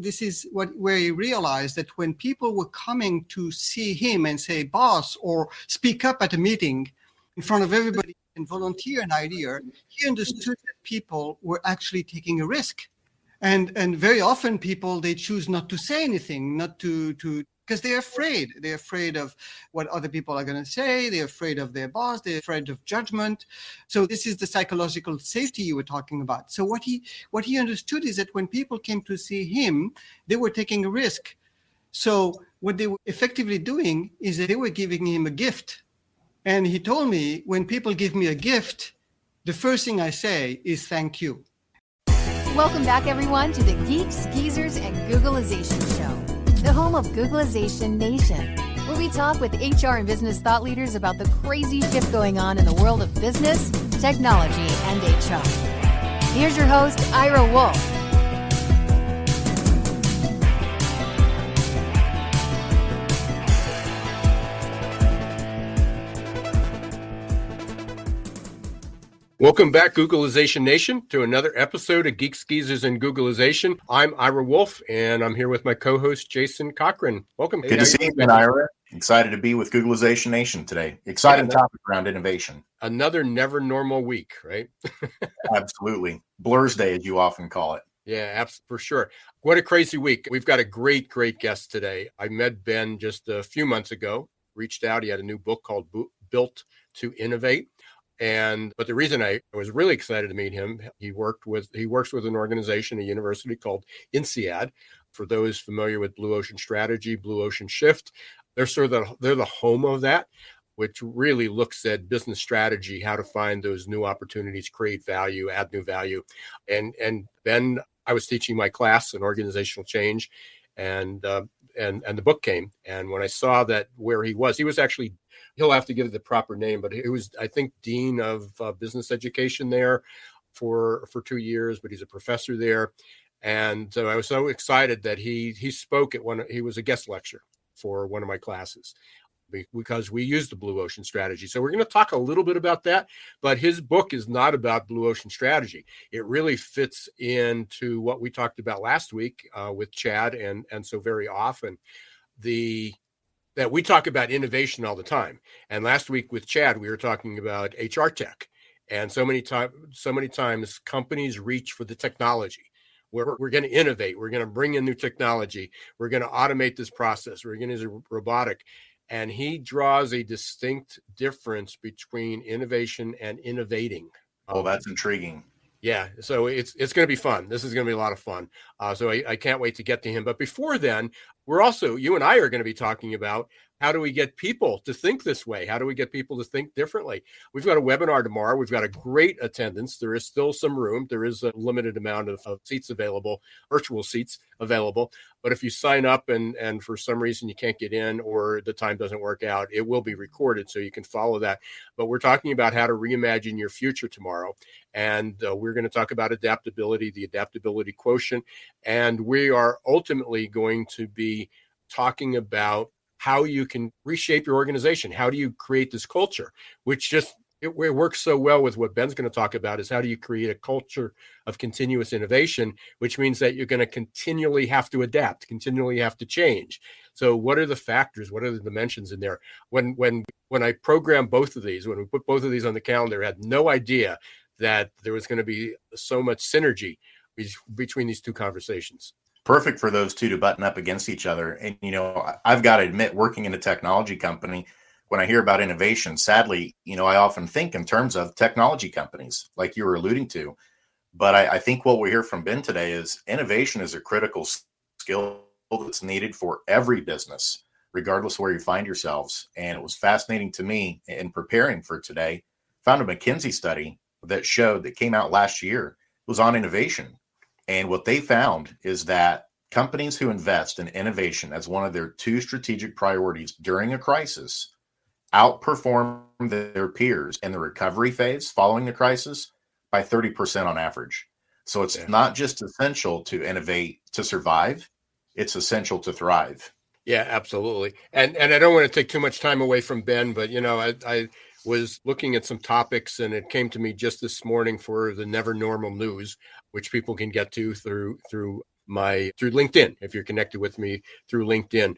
This is where he realized that when people were coming to see him and say, boss, or speak up at a meeting in front of everybody and volunteer an idea, he understood that people were actually taking a risk. And very often people, they choose not to say anything, not to because they're afraid. They're afraid of what other people are going to say. They're afraid of their boss. They're afraid of judgment. So this is the psychological safety you were talking about. So what he understood is that when people came to see him, they were taking a risk. So what they were effectively doing is that they were giving him a gift. And he told me, when people give me a gift, the first thing I say is thank you. Welcome back, everyone, to the Geeks, Geezers, and Googlization Show, the home of Googlization Nation, where we talk with HR and business thought leaders about the crazy shift going on in the world of business, technology, and HR. Here's your host, Ira Wolf. Welcome back, Googlization Nation, to another episode of Geeks, Geezers, and Googlization. I'm Ira Wolf, and I'm here with my co-host, Jason Cochran. Welcome. Good to see you again, Ira. Excited to be with Googlization Nation today. Exciting topic around innovation. Another never normal week, right? Absolutely. Blur's Day, as you often call it. Yeah, for sure. What a crazy week. We've got a great guest today. I met Ben just a few months ago, reached out. He had a new book called Built to Innovate. But the reason I was really excited to meet him, he works with an organization, a university called INSEAD. For those familiar with Blue Ocean Strategy, Blue Ocean Shift, they're the home of that, which really looks at business strategy, how to find those new opportunities, create value, add new value. And Ben, I was teaching my class in organizational change, and the book came. And when I saw that where he was actually, he'll have to give it the proper name, but it was, I think, Dean of Business Education there for 2 years, but he's a professor there. And so I was so excited that he spoke at he was a guest lecturer for one of my classes, because we use the Blue Ocean Strategy. So we're going to talk a little bit about that, but his book is not about Blue Ocean Strategy. It really fits into what we talked about last week with Chad. And so very often that we talk about innovation all the time. And last week with Chad, we were talking about HR tech. And so many times companies reach for the technology. We're going to innovate. We're going to bring in new technology. We're going to automate this process. We're going to use robotic. And he draws a distinct difference between innovation and innovating. Oh, that's intriguing. Yeah, so it's going to be fun. This is going to be a lot of fun. So I can't wait to get to him. But before then, you and I are going to be talking about how do we get people to think this way? How do we get people to think differently? We've got a webinar tomorrow. We've got a great attendance. There is still some room. There is a limited amount of seats available, virtual seats available. But if you sign up and for some reason you can't get in or the time doesn't work out, it will be recorded so you can follow that. But we're talking about how to reimagine your future tomorrow. And we're going to talk about adaptability, the adaptability quotient. And we are ultimately going to be talking about how you can reshape your organization. How do you create this culture, which it works so well with what Ben's going to talk about, is how do you create a culture of continuous innovation, which means that you're going to continually have to adapt, continually have to change. So what are the factors? What are the dimensions in there? When I programmed both of these, when we put both of these on the calendar, I had no idea that there was going to be so much synergy between these two conversations. Perfect for those two to button up against each other. And, I've got to admit, working in a technology company, when I hear about innovation, sadly, I often think in terms of technology companies, like you were alluding to. But I think what we hear from Ben today is innovation is a critical skill that's needed for every business, regardless of where you find yourselves. And it was fascinating to me in preparing for today. Found a McKinsey study that came out last year. It was on innovation. And what they found is that companies who invest in innovation as one of their 2 strategic priorities during a crisis outperform their peers in the recovery phase following the crisis by 30% on average. So it's not just essential to innovate to survive, it's essential to thrive. Yeah, absolutely. And I don't want to take too much time away from Ben, but I was looking at some topics, and it came to me just this morning for the Never Normal News, which people can get to through through LinkedIn, if you're connected with me through LinkedIn.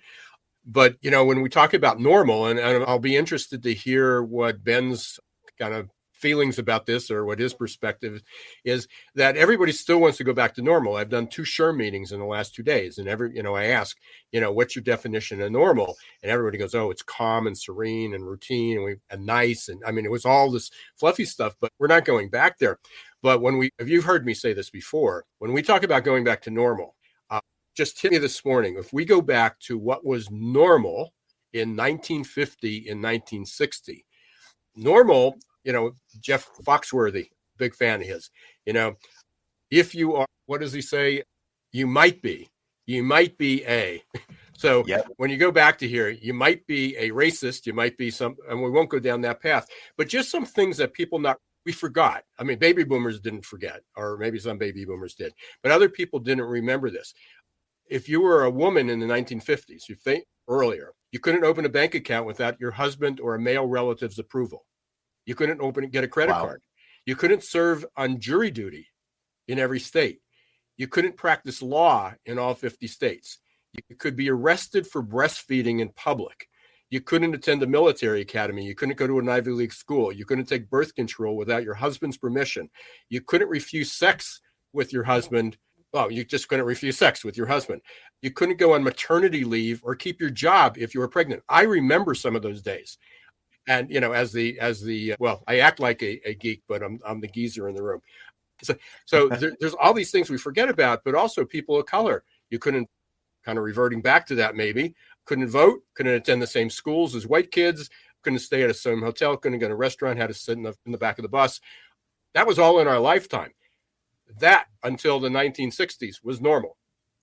But, when we talk about normal, and I'll be interested to hear what Ben's kind of feelings about this or what his perspective is, that everybody still wants to go back to normal. I've done 2 SHRM meetings in the last 2 days, and I ask, what's your definition of normal? And everybody goes, oh, it's calm and serene and routine and nice. And I mean, it was all this fluffy stuff, but we're not going back there. But if you've heard me say this before, when we talk about going back to normal, just hit me this morning. If we go back to what was normal in 1950 and 1960, normal, Jeff Foxworthy, big fan of his, if you are, what does he say? You might be a. So when you go back to here, you might be a racist, you might be and we won't go down that path, but just some things that we forgot. I mean, baby boomers didn't forget, or maybe some baby boomers did, but other people didn't remember this. If you were a woman in the 1950s, you think earlier, you couldn't open a bank account without your husband or a male relative's approval. You couldn't get a credit card. You couldn't serve on jury duty in every state. You couldn't practice law in all 50 states. You could be arrested for breastfeeding in public. You couldn't attend a military academy. You couldn't go to an Ivy League school. You couldn't take birth control without your husband's permission. You couldn't refuse sex with your husband. Well, you just couldn't refuse sex with your husband. You couldn't go on maternity leave or keep your job if you were pregnant. I remember some of those days. And, well, I act like a geek, but I'm the geezer in the room. So there's all these things we forget about, but also people of color. You couldn't, kind of reverting back to that maybe, couldn't vote, couldn't attend the same schools as white kids, couldn't stay at a same hotel, couldn't go to a restaurant, had to sit in the back of the bus. That was all in our lifetime. That until the 1960s was normal.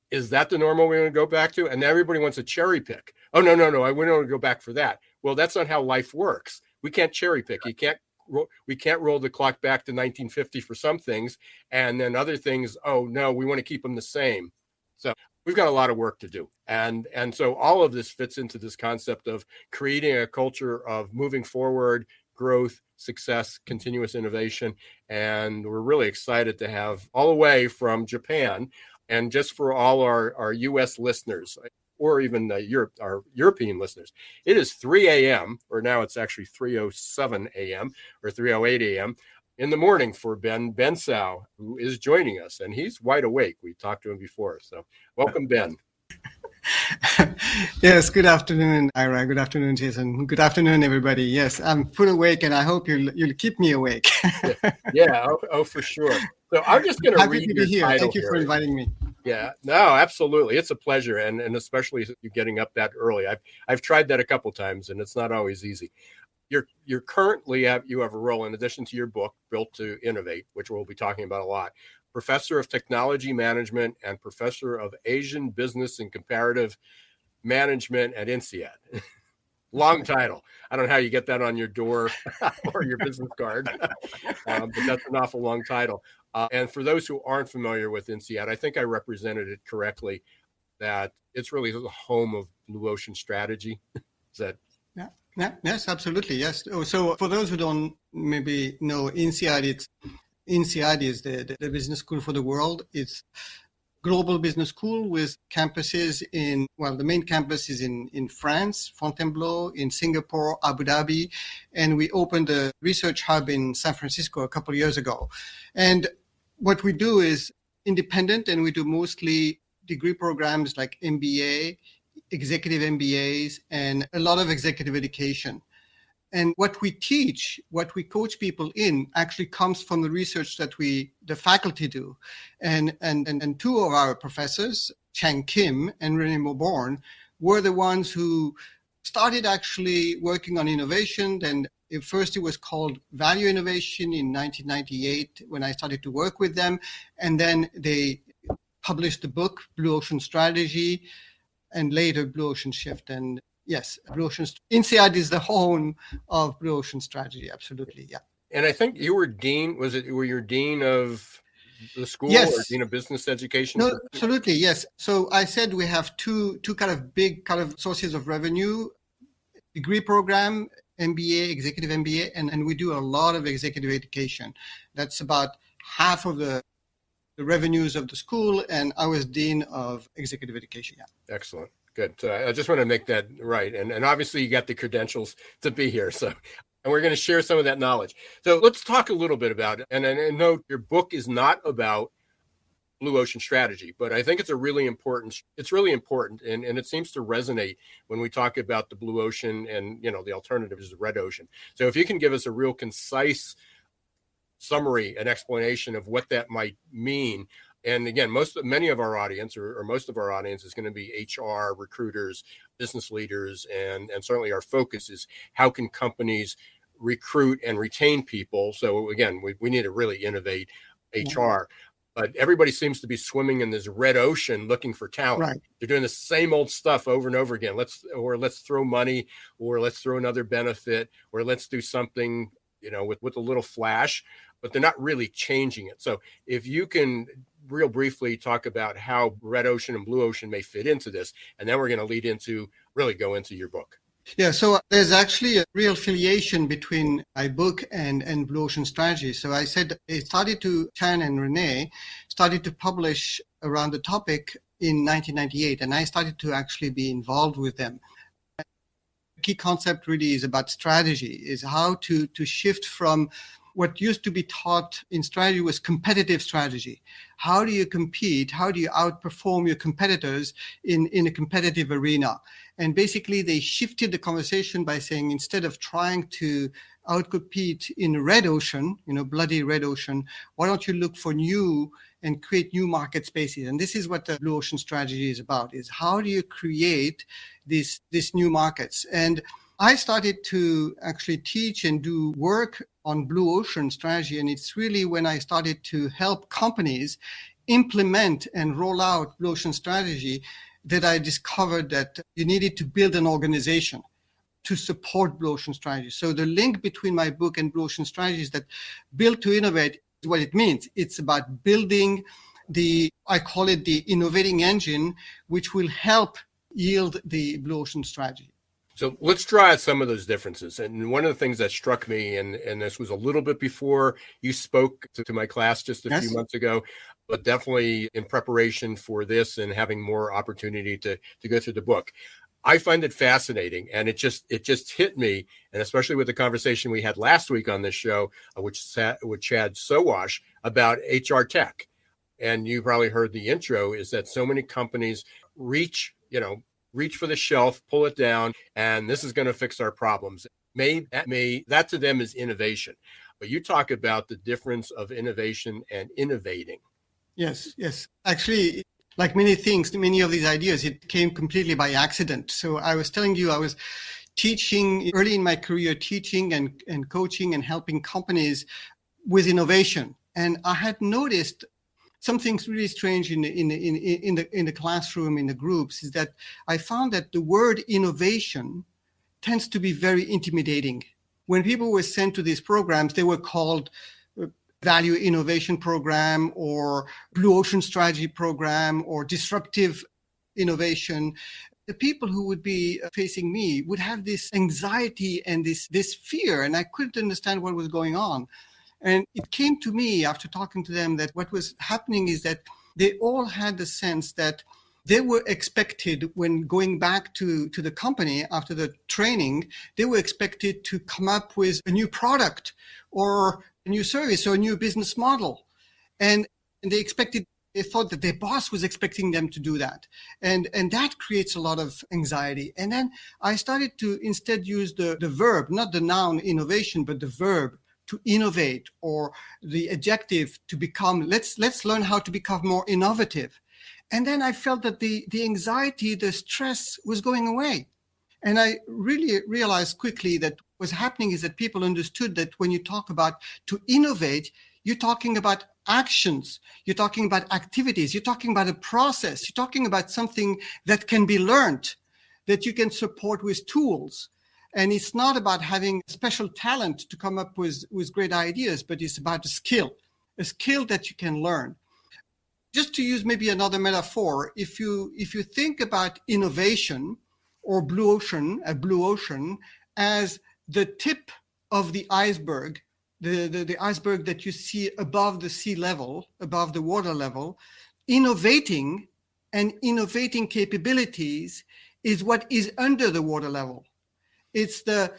Is that the normal we want to go back to? And everybody wants a cherry pick. Oh, no. I wouldn't want to go back for that. Well, that's not how life works. We can't cherry pick. We can't roll the clock back to 1950 for some things. And then other things, oh, no, we want to keep them the same. So we've got a lot of work to do. And so all of this fits into this concept of creating a culture of moving forward, growth, success, continuous innovation. And we're really excited to have all the way from Japan. And just for all our U.S. listeners, or even our European listeners, it is 3 a.m., or now it's actually 3:07 a.m. or 3:08 a.m. in the morning for Bensaou, who is joining us. And he's wide awake. We talked to him before. So welcome, Ben. Yes, good afternoon, Ira. Good afternoon, Jason. Good afternoon, everybody. Yes, I'm full awake, and I hope you'll keep me awake. Yeah, for sure. So I'm just going to read your title. Thank you for inviting me. Yeah, no, absolutely. It's a pleasure, and especially you getting up that early. I've tried that a couple times, and it's not always easy. You're currently you have a role, in addition to your book, Built to Innovate, which we'll be talking about a lot, Professor of Technology Management and Professor of Asian Business and Comparative Management at INSEAD. Long title. I don't know how you get that on your door or your business card, but that's an awful long title. And for those who aren't familiar with INSEAD, I think I represented it correctly, that it's really the home of blue ocean strategy. Is that? Yeah, yes, absolutely. Yes. So for those who don't maybe know INSEAD, INSEAD is the business school for the world. It's global business school with campuses the main campus is in France, Fontainebleau, in Singapore, Abu Dhabi, and we opened a research hub in San Francisco a couple of years ago. And what we do is independent, and we do mostly degree programs like MBA, executive MBAs, and a lot of executive education. And what we teach, what we coach people in, actually comes from the research that the faculty do. And two of our professors, Chang Kim and Renee Moborn, were the ones who started actually working on innovation. And first it was called Value Innovation in 1998 when I started to work with them. And then they published the book, Blue Ocean Strategy, and later Blue Ocean Shift. And yes, Blue Ocean INSEAD is the home of Blue Ocean Strategy. Absolutely, yeah. And I think you were dean. Were you dean of the school, yes, or dean of business education? No, absolutely, yes. So I said we have two kind of big kind of sources of revenue: degree program, MBA, executive MBA, and we do a lot of executive education. That's about half of the the revenues of the school, and I was dean of executive education. Yeah. Excellent. Good. I just want to make that right. And obviously you got the credentials to be here. So, and we're going to share some of that knowledge. So let's talk a little bit about it. And note your book is not about blue ocean strategy, but I think it's really important. And it seems to resonate when we talk about the blue ocean and, the alternative is the red ocean. So if you can give us a real concise summary and explanation of what that might mean. And again, many of our audience or most of our audience is going to be HR, recruiters, business leaders, and certainly our focus is how can companies recruit and retain people. So again, we need to really innovate HR. But everybody seems to be swimming in this red ocean looking for talent. Right. They're doing the same old stuff over and over again. Let's throw money, or let's throw another benefit, or let's do something, with a little flash, but they're not really changing it. So if you can real briefly talk about how red ocean and blue ocean may fit into this, and then we're going to go into your book. Yeah, so there's actually a real affiliation between my book and Blue Ocean Strategy. So I said Chan and Renee started to publish around the topic in 1998, and I started to actually be involved with them. The key concept really is about strategy, is how to shift from what used to be taught in strategy was competitive strategy. How do you compete? How do you outperform your competitors in a competitive arena? And basically, they shifted the conversation by saying, instead of trying to outcompete in a red ocean, bloody red ocean, why don't you look for new and create new market spaces? And this is what the Blue Ocean Strategy is about, is how do you create these new markets? And I started to actually teach and do work on Blue Ocean Strategy. And it's really when I started to help companies implement and roll out Blue Ocean Strategy that I discovered that you needed to build an organization to support Blue Ocean Strategy. So the link between my book and Blue Ocean Strategy is that build to innovate is what it means. It's about building I call it the innovating engine, which will help yield the Blue Ocean Strategy. So let's draw out some of those differences. And one of the things that struck me, and this was a little bit before you spoke to my class just a few months ago, but definitely in preparation for this and having more opportunity to go through the book. I find it fascinating, and it just hit me, and especially with the conversation we had last week on this show, with Chad Sowash about HR tech. And you probably heard the intro, is that so many companies reach for the shelf, pull it down, and this is going to fix our problems. That to them is innovation. But you talk about the difference of innovation and innovating. Yes. Actually, like many things, many of these ideas, it came completely by accident. So I was telling you, I was teaching early in my career, teaching and coaching and helping companies with innovation. And I had noticed something really strange in the classroom, in the groups, is that I found that the word innovation tends to be very intimidating. When people were sent to these programs, they were called Value Innovation Program or Blue Ocean Strategy Program or Disruptive Innovation. The people who would be facing me would have this anxiety and this fear, and I couldn't understand what was going on. And it came to me after talking to them that what was happening is that they all had the sense that they were expected, when going back to the company after the training, they were expected to come up with a new product or a new service or a new business model. And they thought that their boss was expecting them to do that. And that creates a lot of anxiety. And then I started to instead use the verb, not the noun innovation, but the verb, to innovate, or the adjective to become. Let's learn how to become more innovative. And then I felt that the anxiety, the stress was going away. And I really realized quickly that what's happening is that people understood that when you talk about to innovate, you're talking about actions, you're talking about activities, you're talking about a process, you're talking about something that can be learned, that you can support with tools. And it's not about having special talent to come up with great ideas, but it's about a skill that you can learn. Just to use maybe another metaphor, if you think about innovation or blue ocean, a blue ocean, as the tip of the iceberg the iceberg that you see above the sea level, above the water level. Innovating and innovating capabilities is what is under the water level. It's the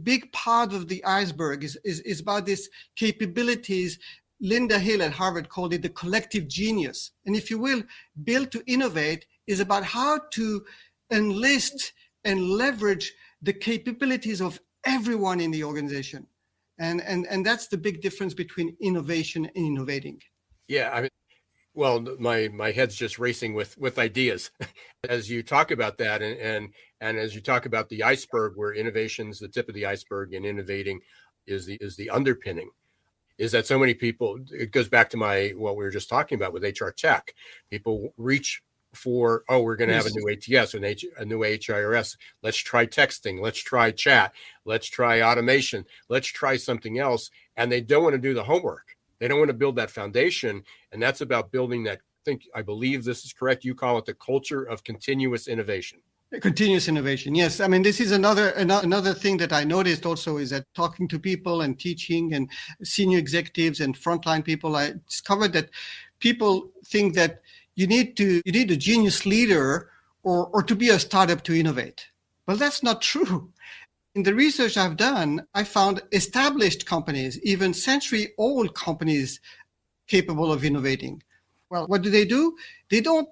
big part of the iceberg is about these capabilities. Linda Hill at Harvard called it the collective genius. And if you will, Build to Innovate is about how to enlist and leverage the capabilities of everyone in the organization. And that's the big difference between innovation and innovating. Yeah, I mean, well, my head's just racing with ideas as you talk about that, and as you talk about the iceberg, where innovation's the tip of the iceberg and innovating is the underpinning. Is that so many people? It goes back to what we were just talking about with HR tech. People reach for, we're going to have a new ATS, a new HIRS. Let's try texting. Let's try chat. Let's try automation. Let's try something else. And they don't want to do the homework. They don't want to build that foundation. And that's about building that. I believe this is correct. You call it the culture of continuous innovation. Continuous innovation. Yes. I mean, this is another thing that I noticed also is that talking to people and teaching and senior executives and frontline people, I discovered that people think that you need a genius leader or to be a startup to innovate. Well, that's not true. In the research I've done, I found established companies, even century-old companies, capable of innovating. Well, what do? They don't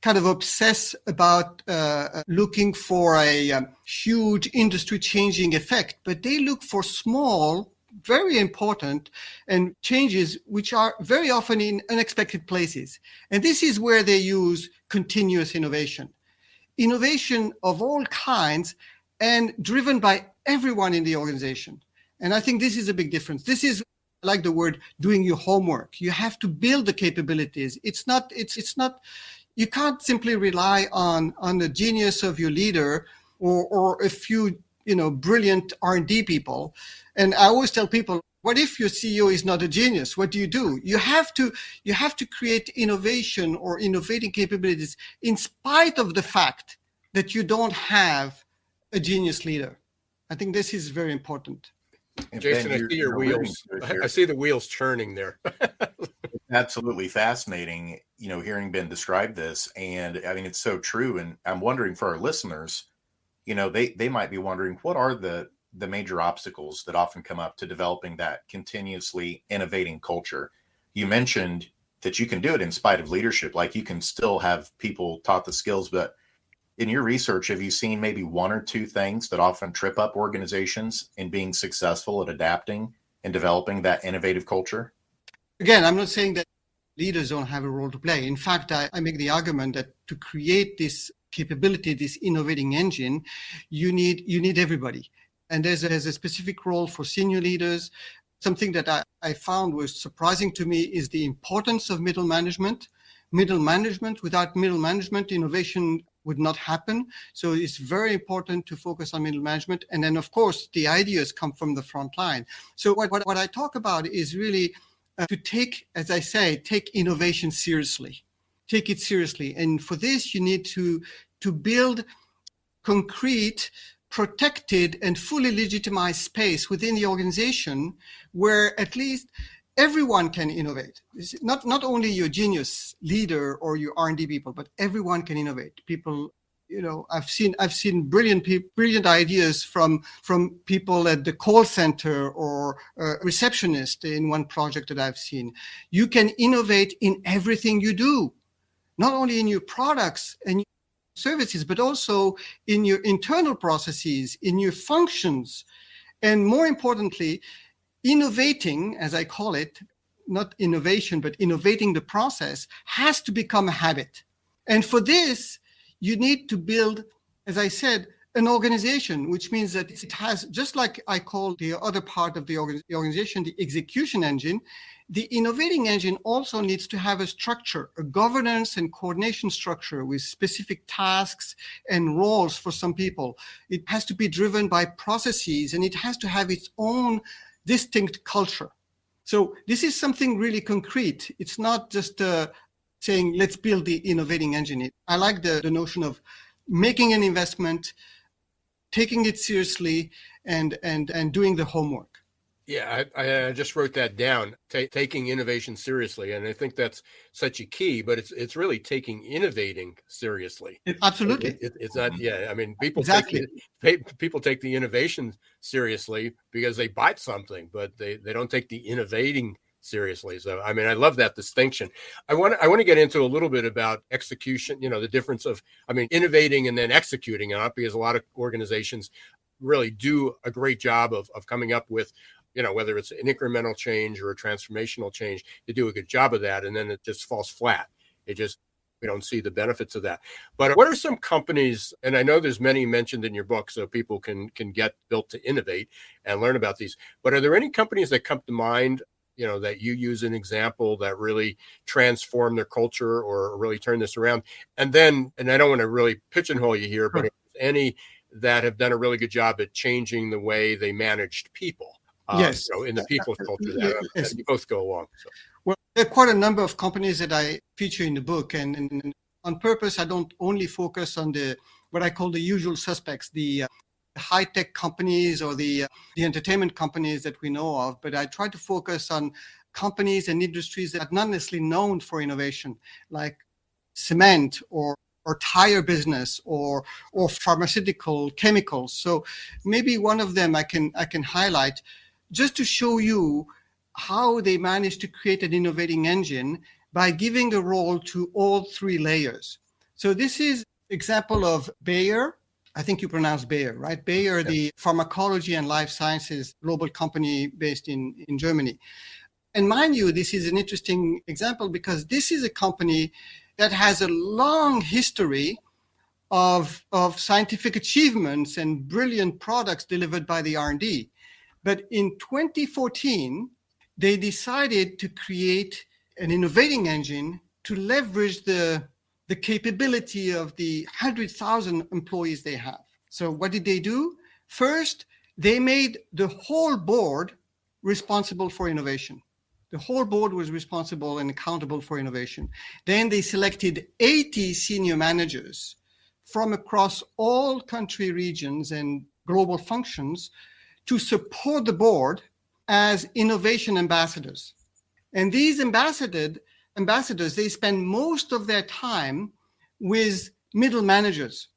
kind of obsess about looking for a huge industry-changing effect, but they look for small, very important, and changes which are very often in unexpected places. And this is where they use continuous innovation of all kinds, and driven by everyone in the organization. And I think this is a big difference. This is, I like the word, doing your homework. You have to build the capabilities. It's not. You can't simply rely on the genius of your leader or a few, brilliant R&D people. And I always tell people, what if your CEO is not a genius? What do? You have to create innovation or innovating capabilities in spite of the fact that you don't have a genius leader. I think this is very important. And Jason, Ben, I see your wheels. I see the wheels churning there. Absolutely fascinating, hearing Ben describe this. And I mean, it's so true. And I'm wondering for our listeners, they might be wondering, what are the major obstacles that often come up to developing that continuously innovating culture? You mentioned that you can do it in spite of leadership, like you can still have people taught the skills, but in your research, have you seen maybe one or two things that often trip up organizations in being successful at adapting and developing that innovative culture? Again, I'm not saying that leaders don't have a role to play. In fact, I make the argument that to create this capability, this innovating engine, you need everybody. And there's a specific role for senior leaders. Something that I found was surprising to me is the importance of middle management. Without middle management, innovation would not happen. So it's very important to focus on middle management. And then, of course, the ideas come from the front line. So what I talk about is really to take innovation seriously. Take it seriously. And for this, you need to build concrete, protected, and fully legitimized space within the organization where at least everyone can innovate. Not only your genius leader or your R&D people, but everyone can innovate. People, I've seen brilliant ideas from people at the call center or receptionist in one project that I've seen. You can innovate in everything you do, not only in your products and your services, but also in your internal processes, in your functions, and more importantly, innovating, as I call it, not innovation, but innovating the process, has to become a habit. And for this, you need to build, as I said, an organization, which means that it has, just like I call the other part of the organization, the execution engine, the innovating engine also needs to have a structure, a governance and coordination structure with specific tasks and roles for some people. It has to be driven by processes, and it has to have its own distinct culture. So this is something really concrete. It's not just saying, let's build the innovating engine. I like the notion of making an investment, taking it seriously, and doing the homework. Yeah, I just wrote that down, taking innovation seriously. And I think that's such a key, but it's really taking innovating seriously. Absolutely. It's not, yeah. I mean, Exactly. people take the innovation seriously because they bought something, but they don't take the innovating seriously. So, I mean, I love that distinction. I want to get into a little bit about execution, the difference of, I mean, innovating and then executing it, because a lot of organizations really do a great job of coming up with, whether it's an incremental change or a transformational change, they do a good job of that. And then it just falls flat. We don't see the benefits of that. But what are some companies, and I know there's many mentioned in your book, so people can get Built to Innovate and learn about these, but are there any companies that come to mind, that you use an example that really transform their culture or really turn this around? And I don't want to really pigeonhole you here, but if there's any that have done a really good job at changing the way they managed people. Yes. In the people's culture, that you both go along. So. Well, there are quite a number of companies that I feature in the book, and on purpose, I don't only focus on what I call the usual suspects, the high-tech companies or the entertainment companies that we know of, but I try to focus on companies and industries that are not necessarily known for innovation, like cement or tire business or pharmaceutical chemicals. So maybe one of them I can highlight just to show you how they managed to create an innovating engine by giving a role to all three layers. So this is example of Bayer. I think you pronounce Bayer, right? Bayer, yeah. The pharmacology and life sciences global company based in Germany. And mind you, this is an interesting example because this is a company that has a long history of scientific achievements and brilliant products delivered by the R&D. But in 2014, they decided to create an innovating engine to leverage the capability of the 100,000 employees they have. So what did they do? First, they made the whole board responsible for innovation. The whole board was responsible and accountable for innovation. Then they selected 80 senior managers from across all country regions and global functions to support the board as innovation ambassadors. And these ambassadors, they spend most of their time with middle managers,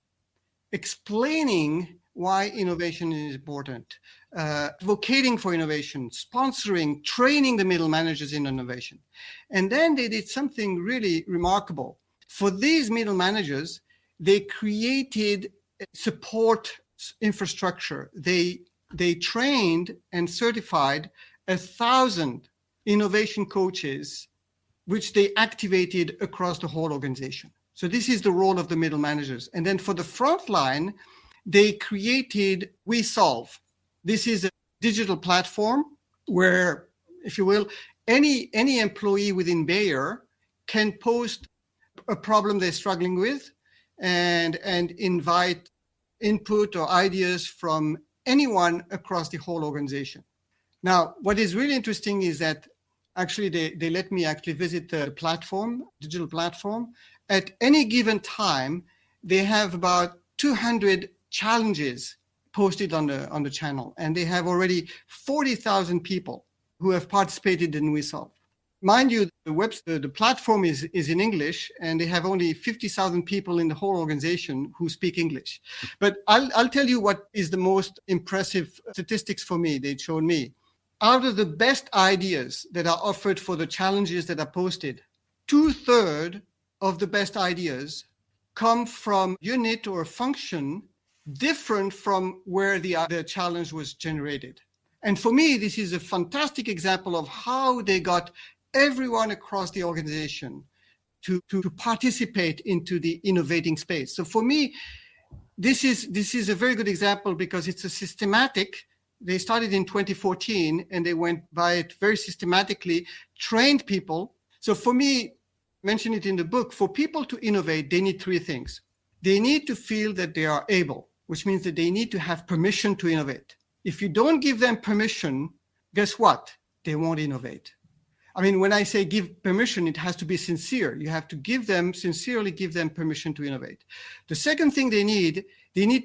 explaining why innovation is important, advocating for innovation, sponsoring, training the middle managers in innovation. And then they did something really remarkable. For these middle managers, they created support infrastructure. They trained and certified 1,000 innovation coaches, which they activated across the whole organization. So this is the role of the middle managers. And then for the front line, they created WeSolve. This is a digital platform where, if you will, any employee within Bayer can post a problem they're struggling with and invite input or ideas from anyone across the whole organization. Now, what is really interesting is that actually they let me actually visit the platform, digital platform. At any given time, they have about 200 challenges posted on the channel, and they have already 40,000 people who have participated in WeSolve. Mind you, the platform is in English, and they have only 50,000 people in the whole organization who speak English. But I'll tell you what is the most impressive statistics for me. They showed me. Out of the best ideas that are offered for the challenges that are posted, 2/3 of the best ideas come from unit or function different from where the challenge was generated. And for me, this is a fantastic example of how they got everyone across the organization to participate into the innovating space. So for me, this is a very good example because it's a systematic. They started in 2014 and they went by it very systematically, trained people. So for me, mention it in the book, for people to innovate, they need three things. They need to feel that they are able, which means that they need to have permission to innovate. If you don't give them permission, guess what? They won't innovate. I mean, when I say give permission, it has to be sincere. You have to sincerely give them permission to innovate. The second thing they need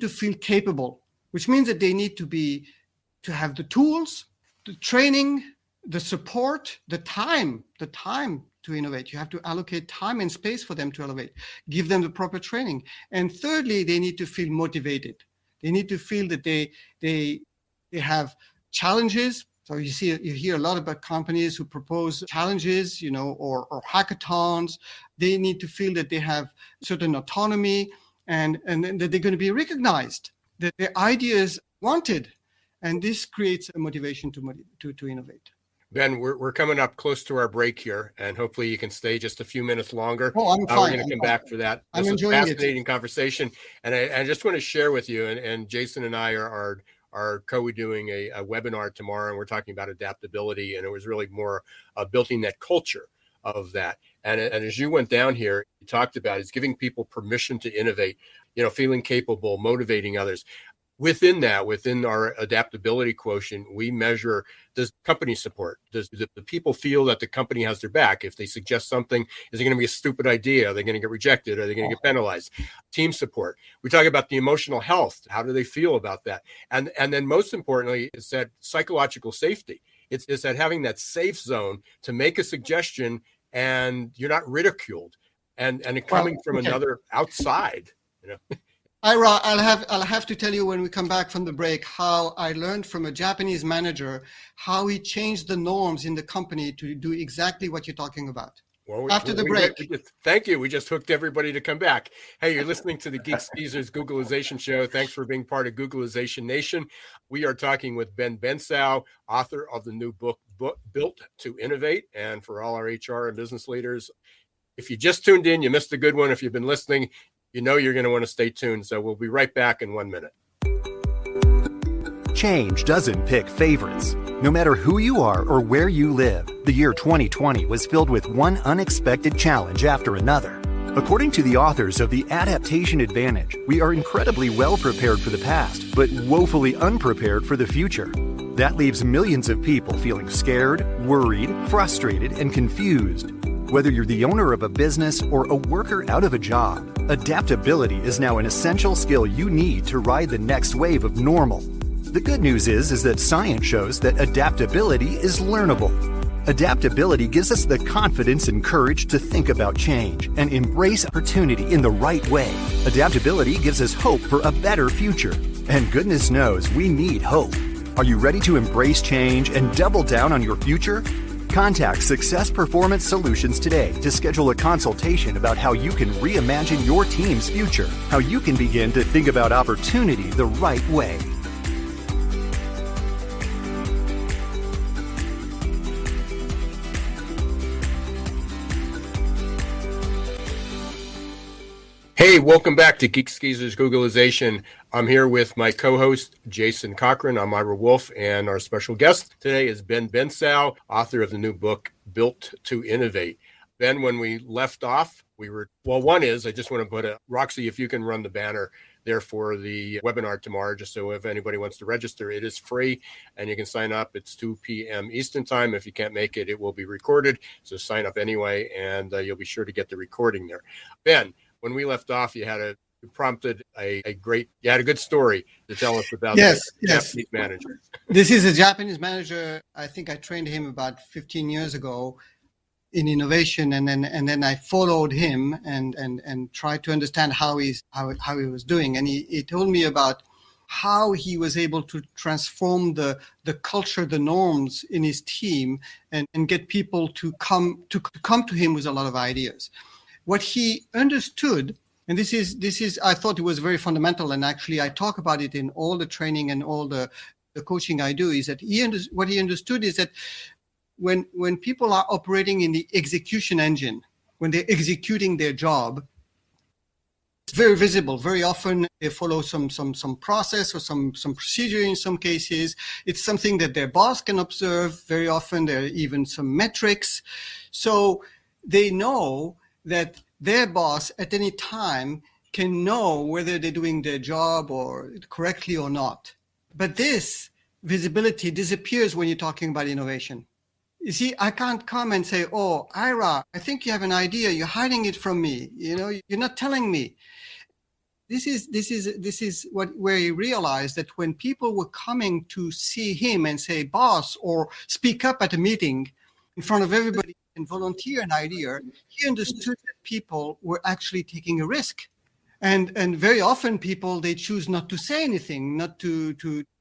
to feel capable, which means that they need to have the tools, the training, the support, the time to innovate. You have to allocate time and space for them to innovate. Give them the proper training. And thirdly, they need to feel motivated. They need to feel that they have challenges. So you hear a lot about companies who propose challenges, or hackathons. They need to feel that they have certain autonomy and that they're going to be recognized, that their ideas wanted, and this creates a motivation to innovate. Ben, we're coming up close to our break here, and hopefully you can stay just a few minutes longer. Oh, I'm fine. We're going to come back for that. I'm This is a enjoying fascinating conversation, and I just want to share with you, and Jason and I are co-doing a webinar tomorrow, and we're talking about adaptability, and it was really more building that culture of that. And as you went down here, you talked about is giving people permission to innovate, feeling capable, motivating others. Within our adaptability quotient, we measure, does company support? Does the people feel that the company has their back? If they suggest something, is it going to be a stupid idea? Are they going to get rejected? Are they going to get penalized? Team support. We talk about the emotional health. How do they feel about that? And then most importantly, it's that psychological safety. It's that having that safe zone to make a suggestion and you're not ridiculed and it coming from another outside, Ira, I'll have to tell you when we come back from the break how I learned from a Japanese manager how he changed the norms in the company to do exactly what you're talking about. Well, after the break. Thank you. We just hooked everybody to come back. Hey, you're listening to the Geeks Geezers Googlization Show. Thanks for being part of Googlization Nation. We are talking with Ben Bensaou, author of the new book, Built to Innovate. And for all our HR and business leaders, if you just tuned in, you missed a good one. If you've been listening, you're going to want to stay tuned. So we'll be right back in 1 minute. Change doesn't pick favorites. No matter who you are or where you live, the year 2020 was filled with one unexpected challenge after another. According to the authors of The Adaptation Advantage, we are incredibly well prepared for the past, but woefully unprepared for the future. That leaves millions of people feeling scared, worried, frustrated, and confused. Whether you're the owner of a business or a worker out of a job, adaptability is now an essential skill you need to ride the next wave of normal. The good news is that science shows that adaptability is learnable. Adaptability gives us the confidence and courage to think about change and embrace opportunity in the right way. Adaptability gives us hope for a better future. And goodness knows we need hope. Are you ready to embrace change and double down on your future? Contact Success Performance Solutions today to schedule a consultation about how you can reimagine your team's future, how you can begin to think about opportunity the right way. Hey, welcome back to Geeks Geezers Googlization. I'm here with my co-host, Jason Cochran. I'm Ira Wolf, and our special guest today is Ben Bensaou, author of the new book, Built to Innovate. Ben, when we left off, I just want to put Roxy, if you can run the banner there for the webinar tomorrow, just so if anybody wants to register, it is free and you can sign up. It's 2 p.m. Eastern time. If you can't make it, it will be recorded. So sign up anyway, and you'll be sure to get the recording there. Ben, when we left off, you had a good story to tell us about yes. Japanese manager. This is a Japanese manager. I think I trained him about 15 years ago in innovation, and then I followed him and tried to understand how he was doing. And he told me about how he was able to transform the culture, the norms in his team, and get people to come to him with a lot of ideas. What he understood, and this is I thought it was very fundamental, and actually I talk about it in all the training and all the coaching I do, is that what he understood is that when people are operating in the execution engine, when they're executing their job, it's very visible. Very often they follow some process or some procedure in some cases. It's something that their boss can observe. Very often there are even some metrics. So they know that their boss at any time can know whether they're doing their job or correctly or not. But this visibility disappears when you're talking about innovation. You see, I can't come and say, "Oh, Ira, I think you have an idea. You're hiding it from me. You're not telling me." This is where he realized that when people were coming to see him and say, boss, or speak up at a meeting in front of everybody and volunteer an idea, he understood that people were actually taking a risk. And very often people, they choose not to say anything, not to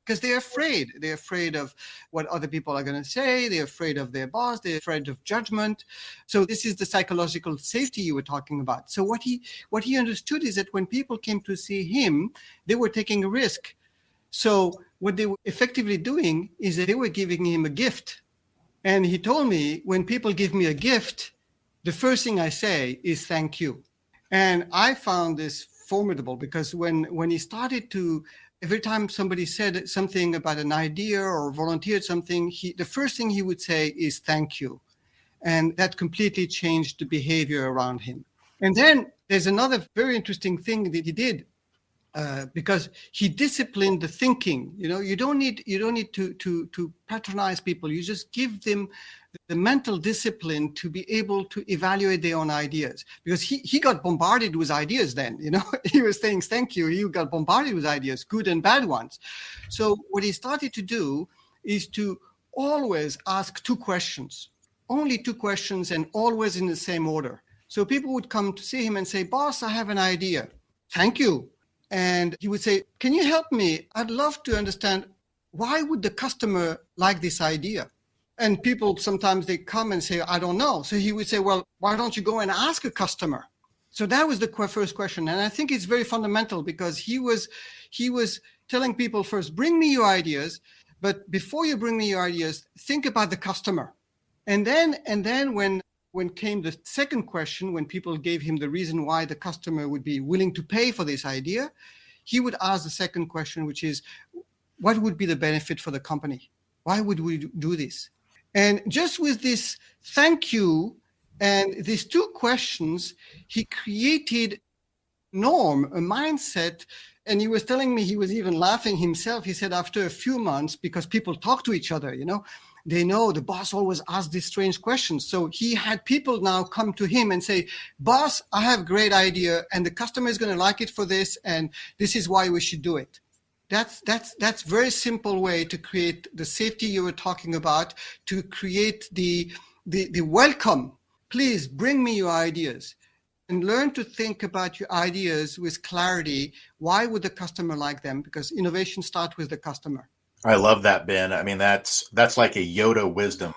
because they're afraid. They're afraid of what other people are going to say. They're afraid of their boss. They're afraid of judgment. So this is the psychological safety you were talking about. So what he understood is that when people came to see him, they were taking a risk. So what they were effectively doing is that they were giving him a gift. And he told me, when people give me a gift, the first thing I say is thank you. And I found this formidable because when he started to, every time somebody said something about an idea or volunteered something, the first thing he would say is thank you. And that completely changed the behavior around him. And then there's another very interesting thing that he did, because he disciplined the thinking. You don't need to patronize people. You just give them the mental discipline to be able to evaluate their own ideas, because he got bombarded with ideas then. He was saying thank you, he got bombarded with ideas, good and bad ones. So what he started to do is to always ask two questions, only two questions, and always in the same order. So people would come to see him and say, boss, I have an idea. Thank you. And he would say, can you help me? I'd love to understand, why would the customer like this idea? And people, sometimes they come and say, I don't know. So he would say, well, why don't you go and ask a customer? So that was the first question. And I think it's very fundamental, because he was telling people, first, bring me your ideas. But before you bring me your ideas, think about the customer. And then when came the second question, when people gave him the reason why the customer would be willing to pay for this idea, he would ask the second question, which is, what would be the benefit for the company? Why would we do this? And just with this thank you and these two questions, he created norm, a mindset. And he was telling me, he was even laughing himself. He said, after a few months, because people talk to each other, they know the boss always asks these strange questions. So he had people now come to him and say, boss, I have a great idea, and the customer is going to like it for this, and this is why we should do it. That's very simple way to create the safety you were talking about, to create the welcome. Please bring me your ideas, and learn to think about your ideas with clarity. Why would the customer like them? Because innovation starts with the customer. I love that, Ben. I mean, that's like a Yoda wisdom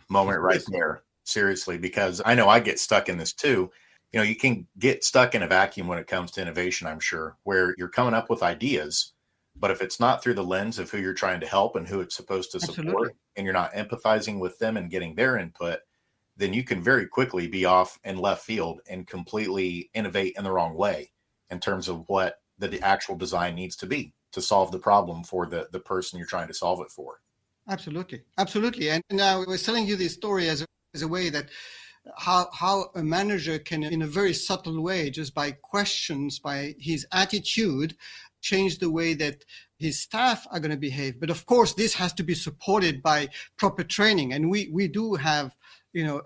moment right there. Seriously, because I know I get stuck in this too. You can get stuck in a vacuum when it comes to innovation, I'm sure, where you're coming up with ideas, but if it's not through the lens of who you're trying to help and who it's supposed to support, Absolutely. and you're not empathizing with them and getting their input, then you can very quickly be off in left field and completely innovate in the wrong way in terms of what the actual design needs to be to solve the problem for the person you're trying to solve it for. Absolutely. And now I was telling you this story as a way that how a manager can, in a very subtle way, just by questions, by his attitude, change the way that his staff are going to behave. But of course, this has to be supported by proper training. And we do have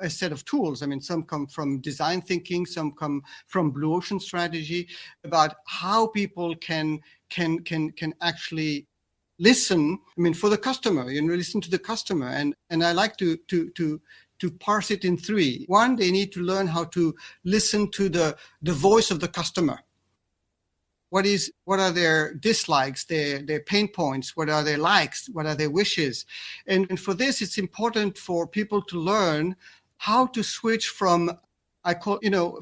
a set of tools. I mean, some come from design thinking, some come from Blue Ocean strategy, about how people can actually listen. I mean, for the customer, listen to the customer. And I like to parse it in three. One, they need to learn how to listen to the voice of the customer. What are their dislikes, their pain points? What are their likes? What are their wishes? And for this, it's important for people to learn how to switch from,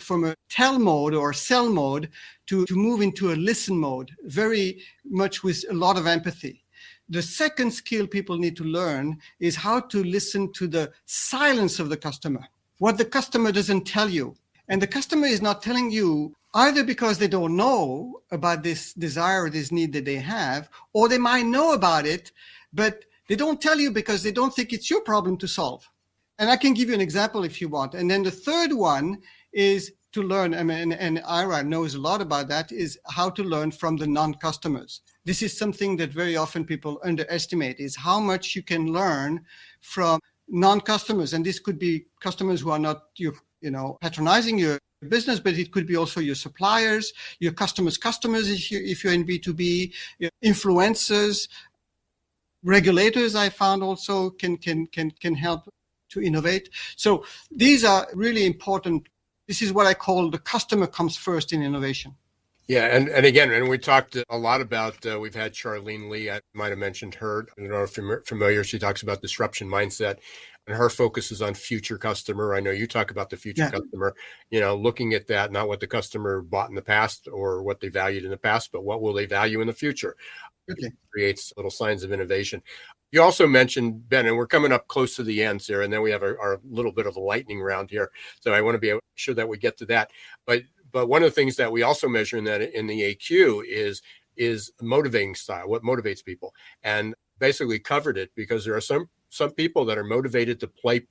from a tell mode or sell mode to move into a listen mode, very much with a lot of empathy. The second skill people need to learn is how to listen to the silence of the customer, what the customer doesn't tell you. And the customer is not telling you either because they don't know about this desire or this need that they have, or they might know about it, but they don't tell you because they don't think it's your problem to solve. And I can give you an example if you want. And then the third one is to learn, and Ira knows a lot about that, is how to learn from the non-customers. This is something that very often people underestimate, is how much you can learn from non-customers. And this could be customers who are not your patronizing your business, but it could be also your suppliers, your customers' customers if you're in B2B, your influencers, regulators. I found also can help to innovate. So these are really important. This is what I call the customer comes first in innovation. Yeah, and again, we talked a lot about, we've had Charlene Lee, I might have mentioned her, I don't know if you're familiar, she talks about disruption mindset, and her focus is on future customer. I know you talk about the future customer, looking at that, not what the customer bought in the past or what they valued in the past, but what will they value in the future. It creates little signs of innovation. You also mentioned, Ben, and we're coming up close to the ends here, and then we have our little bit of a lightning round here. So I want to be sure that we get to that. But one of the things that we also measure in the AQ is motivating style, what motivates people, and basically covered it because there are some people that are motivated to play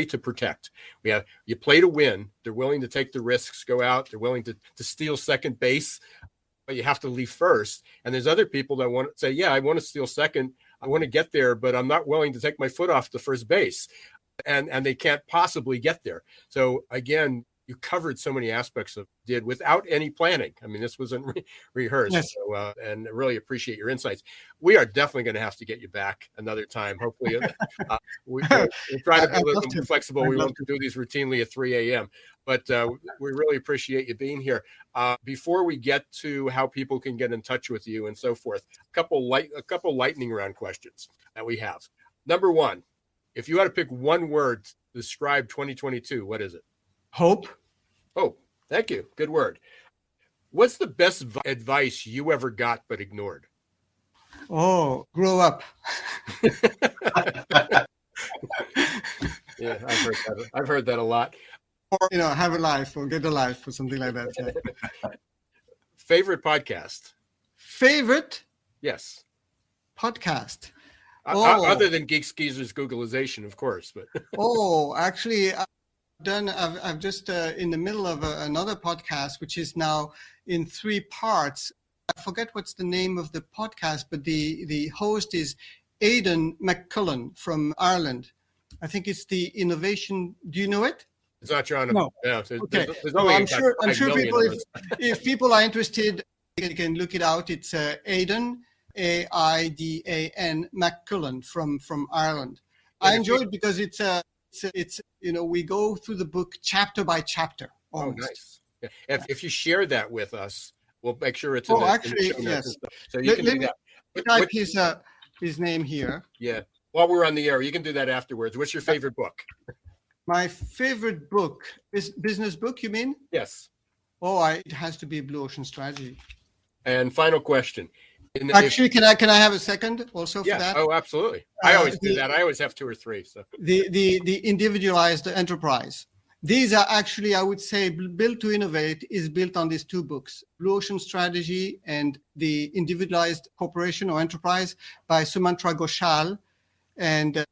to protect. You play to win. They're willing to take the risks, go out. They're willing to steal second base, but you have to leave first. And there's other people that want to say, yeah, I want to steal second. I want to get there, but I'm not willing to take my foot off the first base, and they can't possibly get there. So again, you covered so many aspects of did without any planning. I mean, this wasn't rehearsed. Yes. So, and I really appreciate your insights. We are definitely going to have to get you back another time. Hopefully, we'll try to be a little bit more flexible. We won't do these routinely at 3 a.m. But we really appreciate you being here. Before we get to how people can get in touch with you and so forth, a couple lightning round questions that we have. Number one, if you had to pick one word to describe 2022, what is it? Hope. Oh, thank you. Good word. What's the best advice you ever got but ignored? Oh, grow up. Yeah, I've heard that a lot. Or, have a life or get a life or something like that. Yeah. Favorite podcast? Favorite? Yes. Podcast. Other than Geeks Geezers Googlization, of course. But Actually, I've just in the middle of another podcast, which is now in 3 parts. I forget what's the name of the podcast, but the host is Aidan McCullen from Ireland. I think it's the Innovation. Do you know it? It's not your own. No. Yeah, Okay. There's only I'm sure people, if people are interested, they can look it out. It's Aidan, Aidan McCullen from Ireland. I enjoy it because it's we go through the book chapter by chapter. Almost. Oh, nice. Yeah. If you share that with us, we'll make sure it's in the show notes yes. and stuff. So you can do that. Type his name here. Yeah. While we're on the air, you can do that afterwards. What's your favorite book? My favorite book is business book. You mean? Yes. It has to be Blue Ocean Strategy. And final question. Actually, can I have a second also for that? Oh, absolutely. I always do that. I always have 2 or 3. So the individualized enterprise. These are actually, I would say, Built to Innovate is built on these 2 books, Blue Ocean Strategy and the Individualized Corporation or Enterprise by Sumantra Ghoshal and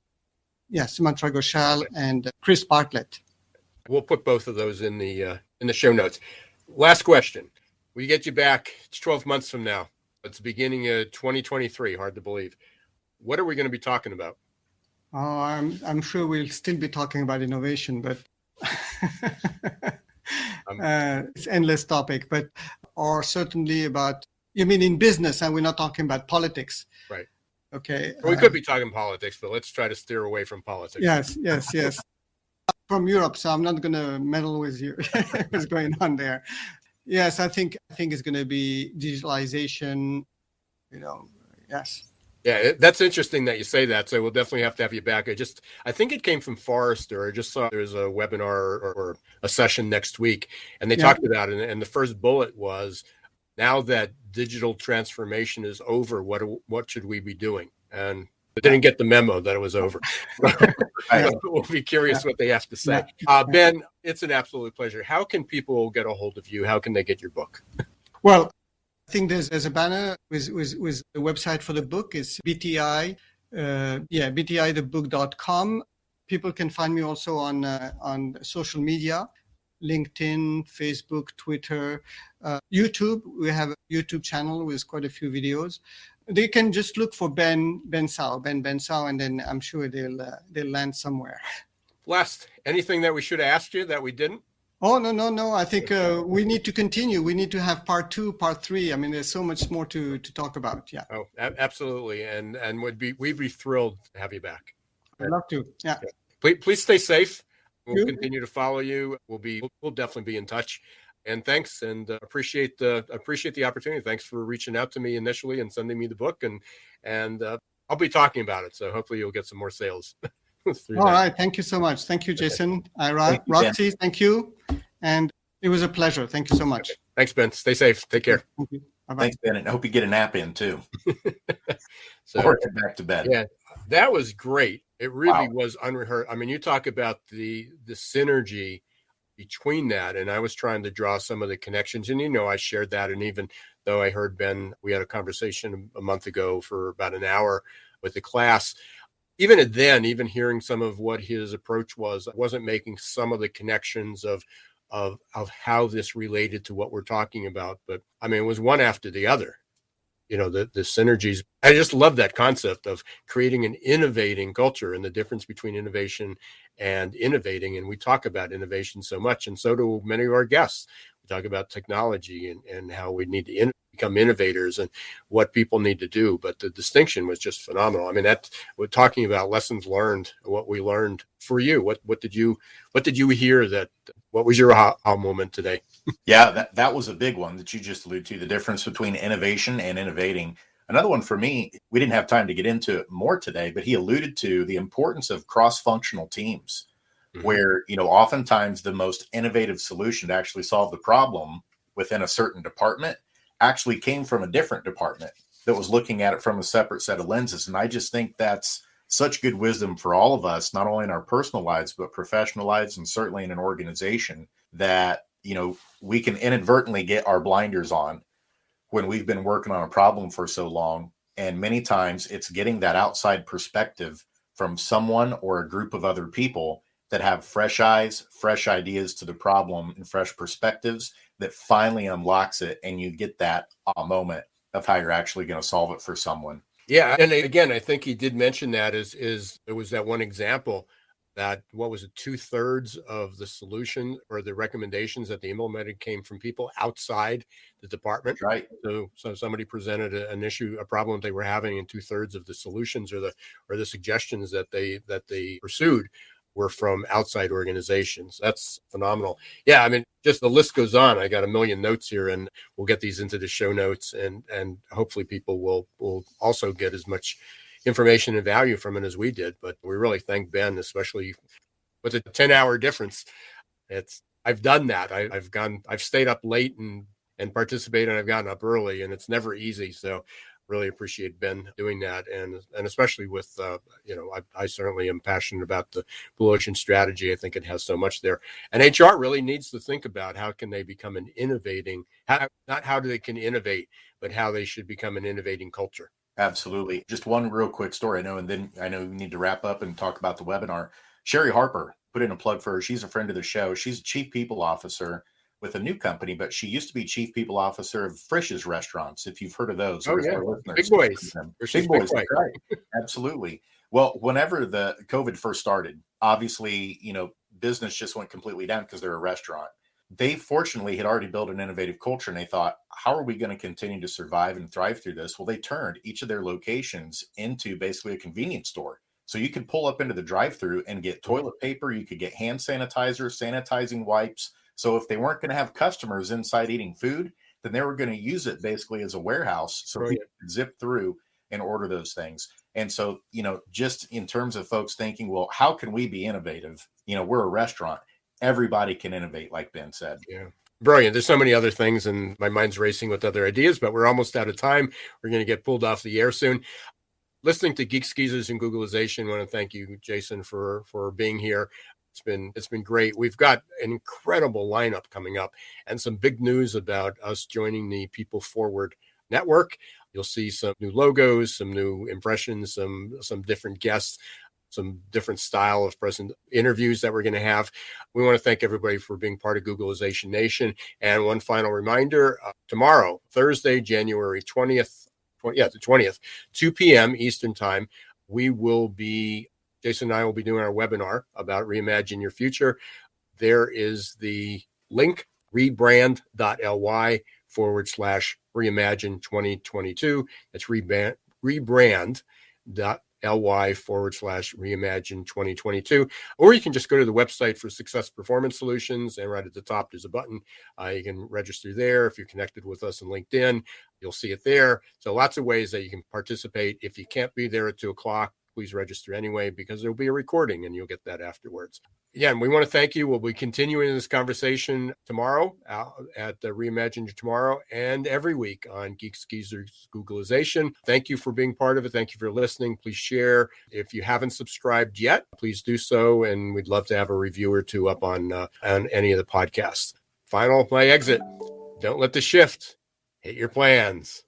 Sumantra Ghoshal and Chris Bartlett. We'll put both of those in the show notes. Last question. We get you back. It's 12 months from now. It's the beginning of 2023. Hard to believe. What are we going to be talking about? Oh, I'm sure we'll still be talking about innovation, but it's endless topic. Or certainly about, you mean in business, and we're not talking about politics. Right. Okay. Well, we could be talking politics, but let's try to steer away from politics. Yes. From Europe, so I'm not going to meddle with you. What's going on there? Yes, I think it's going to be digitalization. Yes. Yeah, that's interesting that you say that. So we'll definitely have to have you back. I think it came from Forrester. I just saw there's a webinar or a session next week, and they talked about it. And the first bullet was, now that digital transformation is over, what should we be doing? And I didn't get the memo that it was over. We'll be curious what they have to say. Ben, it's an absolute pleasure. How can people get a hold of you? How can they get your book? Well, I think there's a banner with the website for the book. It's BTI, btithebook.com. People can find me also on social media, LinkedIn, Facebook, Twitter, YouTube. We have a YouTube channel with quite a few videos. They can just look for Bensaou, and then I'm sure they'll land somewhere. blessed. Anything that we should have asked you that we didn't? Oh, no. I think we need to continue. We need to have part 2, part 3. I mean, there's so much more to talk about. Yeah. Oh, absolutely. And we'd be thrilled to have you back. I'd love to. Yeah. Please stay safe. We'll continue to follow you. We'll definitely be in touch. And thanks, and appreciate the opportunity. Thanks for reaching out to me initially and sending me the book, and I'll be talking about it. So hopefully you'll get some more sales. All right. Thank you so much. Thank you, Jason. Roxy, thank you. And it was a pleasure. Thank you so much. Okay. Thanks, Ben. Stay safe. Take care. Thank you. Bye-bye. Thanks, Ben. And I hope you get a nap in too. So, or get back to bed. Yeah, that was great. It really was unrehearsed. I mean, you talk about the synergy between that, and I was trying to draw some of the connections, and I shared that, and even though I heard Ben, we had a conversation a month ago for about an hour with the class. Even then, hearing some of what his approach was, I wasn't making some of the connections of how this related to what we're talking about. But I mean, it was one after the other. The synergies. I just love that concept of creating an innovating culture and the difference between innovation and innovating. And we talk about innovation so much, and so do many of our guests. We talk about technology and how we need to become innovators and what people need to do. But the distinction was just phenomenal. I mean, we're talking about lessons learned, what we learned for you. What did you hear what was your aha moment today? Yeah, that was a big one that you just alluded to, the difference between innovation and innovating. Another one for me, we didn't have time to get into it more today, but he alluded to the importance of cross-functional teams, where, oftentimes the most innovative solution to actually solve the problem within a certain department actually came from a different department that was looking at it from a separate set of lenses. And I just think that's such good wisdom for all of us, not only in our personal lives, but professional lives, and certainly in an organization, that, we can inadvertently get our blinders on when we've been working on a problem for so long. And many times it's getting that outside perspective from someone or a group of other people that have fresh eyes, fresh ideas to the problem, and fresh perspectives that finally unlocks it. And you get that moment of how you're actually going to solve it for someone. Yeah. And again, I think he did mention that it was that one example that, 2/3 of the solution or the recommendations that they implemented came from people outside the department. Right. So somebody presented a problem they were having, and 2/3 of the solutions or the suggestions that they pursued were from outside organizations. That's phenomenal. Yeah, I mean, just the list goes on. I got a million notes here, and we'll get these into the show notes, and hopefully people will also get as much information and value from it as we did. But we really thank Ben, especially with a 10-hour difference. I've done that. I've stayed up late and participated, and I've gotten up early, and it's never easy. So really appreciate Ben doing that, and especially with I certainly am passionate about the Blue Ocean strategy. I think it has so much there, and HR really needs to think about how can they become an innovating, not how they can innovate, but how they should become an innovating culture. Absolutely. Just one real quick story, and then I know we need to wrap up and talk about the webinar. Sherry Harper, put in a plug for her. She's a friend of the show. She's a chief people officer with a new company, but she used to be chief people officer of Frisch's Restaurants, if you've heard of those. Oh, yeah. Big boys. Big boys. Right. Absolutely. Well, whenever the COVID first started, obviously, business just went completely down because they're a restaurant. They fortunately had already built an innovative culture, and they thought, how are we going to continue to survive and thrive through this? Well, they turned each of their locations into basically a convenience store. So you could pull up into the drive-through and get toilet paper. You could get hand sanitizer, sanitizing wipes. So if they weren't going to have customers inside eating food, then they were going to use it basically as a warehouse. So people could zip through and order those things. And so, just in terms of folks thinking, well, how can we be innovative? We're a restaurant. Everybody can innovate, like Ben said. Yeah. Brilliant. There's so many other things, and my mind's racing with other ideas, but we're almost out of time. We're going to get pulled off the air soon. Listening to Geeks Geezers and Googlization, I want to thank you, Jason, for being here. It's been great. We've got an incredible lineup coming up, and some big news about us joining the People Forward Network. You'll see some new logos, some new impressions, some different guests, some different style of present interviews that we're going to have. We want to thank everybody for being part of Googlization Nation. And one final reminder, tomorrow, Thursday, January 20th, the 20th, 2 p.m. Eastern time, we will be Jason and I will be doing our webinar about Reimagine Your Future. There is the link, rebrand.ly/reimagine 2022. That's rebrand.ly/reimagine 2022. Or you can just go to the website for Success Performance Solutions, and right at the top, there's a button. You can register there. If you're connected with us on LinkedIn, you'll see it there. So lots of ways that you can participate. If you can't be there at 2:00, please register anyway, because there'll be a recording and you'll get that afterwards. Again, we want to thank you. We'll be continuing this conversation tomorrow at Reimagine Your Tomorrow and every week on Geeks Geezers Googlization. Thank you for being part of it. Thank you for listening. Please share. If you haven't subscribed yet, please do so. And we'd love to have a review or two up on any of the podcasts. My exit. Don't let the shift hit your plans.